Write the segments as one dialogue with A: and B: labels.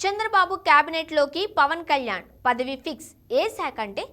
A: చంద్రబాబు క్యాబినెట్లోకి పవన్ కళ్యాణ్ పదవి ఫిక్స్. ఏ శాఖ అంటే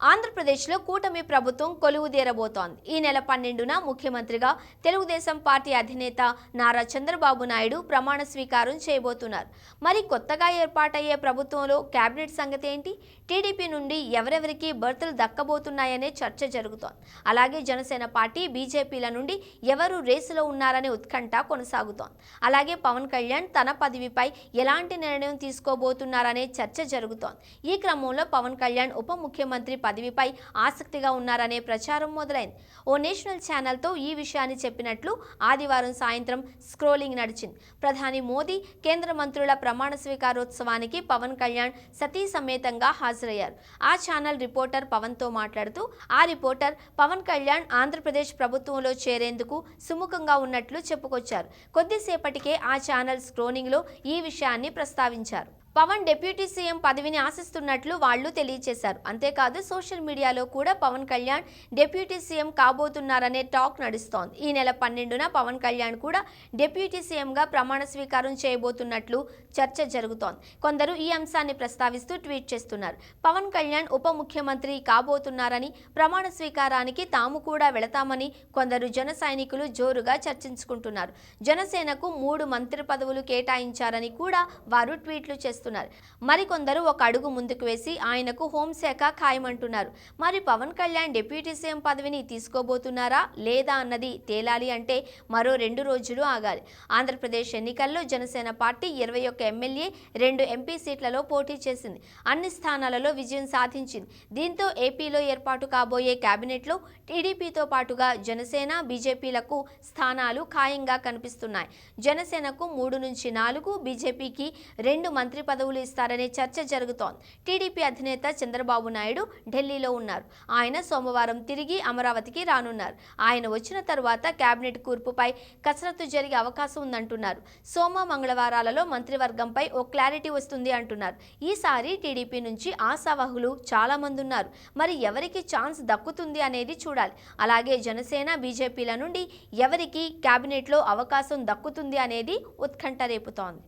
A: ఆంధ్రప్రదేశ్లో కూటమి ప్రభుత్వం కొలువుదీరబోతోంది. ఈ నెల 12న ముఖ్యమంత్రిగా తెలుగుదేశం పార్టీ అధినేత నారా చంద్రబాబు నాయుడు ప్రమాణ స్వీకారం చేయబోతున్నారు. మరి కొత్తగా ఏర్పాటయ్యే ప్రభుత్వంలో కేబినెట్ సంగతి ఏంటి? టీడీపీ నుండి ఎవరెవరికి బర్తులు దక్కబోతున్నాయనే చర్చ జరుగుతోంది. అలాగే జనసేన పార్టీ, బీజేపీల నుండి ఎవరు రేసులో ఉన్నారనే ఉత్కంఠ కొనసాగుతోంది. అలాగే పవన్ కళ్యాణ్ తన పదవిపై ఎలాంటి నిర్ణయం తీసుకోబోతున్నారనే చర్చ జరుగుతోంది. ఈ క్రమంలో పవన్ కళ్యాణ్ ఉప ముఖ్యమంత్రి పదవిపై ఆసక్తిగా ఉన్నారనే ప్రచారం మొదలైంది. ఓ నేషనల్ ఛానల్తో ఈ విషయాన్ని చెప్పినట్లు ఆదివారం సాయంత్రం స్క్రోలింగ్ నడిచింది. ప్రధాని మోదీ, కేంద్ర మంత్రుల ప్రమాణ స్వీకారోత్సవానికి పవన్ కళ్యాణ్ సతీ సమేతంగా హాజరయ్యారు. ఆ ఛానల్ రిపోర్టర్ పవన్తో మాట్లాడుతూ ఆ రిపోర్టర్ పవన్ కళ్యాణ్ ఆంధ్రప్రదేశ్ ప్రభుత్వంలో చేరేందుకు సుముఖంగా ఉన్నట్లు చెప్పుకొచ్చారు. కొద్దిసేపటికే ఆ ఛానల్ స్క్రోలింగ్లో ఈ విషయాన్ని ప్రస్తావించారు. పవన్ డిప్యూటీ సీఎం పదవిని ఆశిస్తున్నట్లు వాళ్ళు తెలియజేశారు. అంతేకాదు సోషల్ మీడియాలో కూడా పవన్ కళ్యాణ్ డిప్యూటీ సీఎం కాబోతున్నారనే టాక్ నడుస్తోంది. ఈ నెల 12న పవన్ కళ్యాణ్ కూడా డిప్యూటీ సీఎంగా ప్రమాణ స్వీకారం చేయబోతున్నట్లు చర్చ జరుగుతోంది. కొందరు ఈ అంశాన్ని ప్రస్తావిస్తూ ట్వీట్ చేస్తున్నారు. పవన్ కళ్యాణ్ ఉప ముఖ్యమంత్రి కాబోతున్నారని, ప్రమాణ స్వీకారానికి తాము కూడా వెళతామని కొందరు జన సైనికులు జోరుగా చర్చించుకుంటున్నారు. జనసేనకు 3 మంత్రి పదవులు కేటాయించారని కూడా వారు ట్వీట్లు చేస్తున్నారు. మరికొందరు ఒక అడుగు ముందుకు వేసి ఆయనకు హోంశాఖ ఖాయమంటున్నారు. మరి పవన్ కళ్యాణ్ డిప్యూటీ సీఎం పదవిని తీసుకోబోతున్నారా లేదా అన్నది తేలాలి అంటే మరో 2 రోజులు ఆగాలి. ఆంధ్రప్రదేశ్ ఎన్నికల్లో జనసేన పార్టీ 21 ఎమ్మెల్యే, 2 ఎంపీ సీట్లలో పోటీ చేసింది. అన్ని స్థానాలలో విజయం సాధించింది. దీంతో ఏపీలో ఏర్పాటు కాబోయే కేబినెట్లో టీడీపీతో పాటుగా జనసేన, బీజేపీలకు స్థానాలు ఖాయంగా కనిపిస్తున్నాయి. జనసేనకు 3 నుంచి 4, బీజేపీకి 2 మంత్రి పదవులు ఇస్తారనే చర్చ జరుగుతోంది. టీడీపీ అధినేత చంద్రబాబు నాయుడు ఢిల్లీలో ఉన్నారు. ఆయన సోమవారం తిరిగి అమరావతికి రానున్నారు. ఆయన వచ్చిన తరువాత కేబినెట్ కూర్పుపై కసరత్తు జరిగే అవకాశం ఉందంటున్నారు. సోమ, మంగళవారాలలో మంత్రివర్గంపై ఓ క్లారిటీ వస్తుంది అంటున్నారు. ఈసారి టీడీపీ నుంచి ఆశావహులు చాలా మంది ఉన్నారు. మరి ఎవరికి ఛాన్స్ దక్కుతుంది అనేది చూడాలి. అలాగే జనసేన, బీజేపీల నుండి ఎవరికి కేబినెట్లో అవకాశం దక్కుతుంది అనేది ఉత్కంఠ రేపుతోంది.